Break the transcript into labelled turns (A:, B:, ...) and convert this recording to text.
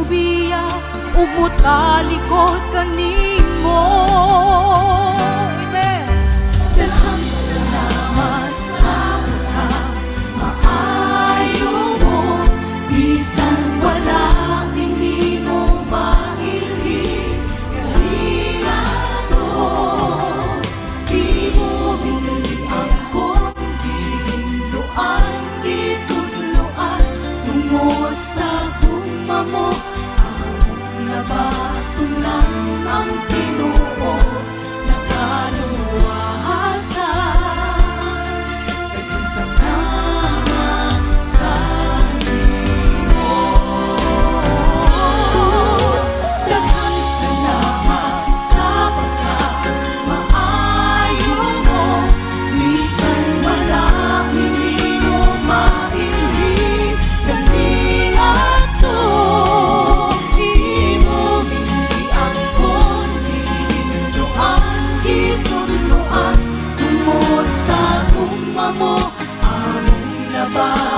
A: lubiya ug mutalikod kanimo. Amen. Daghang salamat sa mga maayo mo, bisan wala nimo mailhi kanila to. Di mo biniliang kong gihinduan, gitudloan tungod sa guma mo. Among nabatunan ang Ginoo, nakaluwasan. Daghang salamat kanimo. Daghang salamat sa pagkamaayo mo, bisan wala nimo mailhi kanila to. Di mo biniliang kong gihinduan, gitudloan tungod sa guma mo. Among nabatunan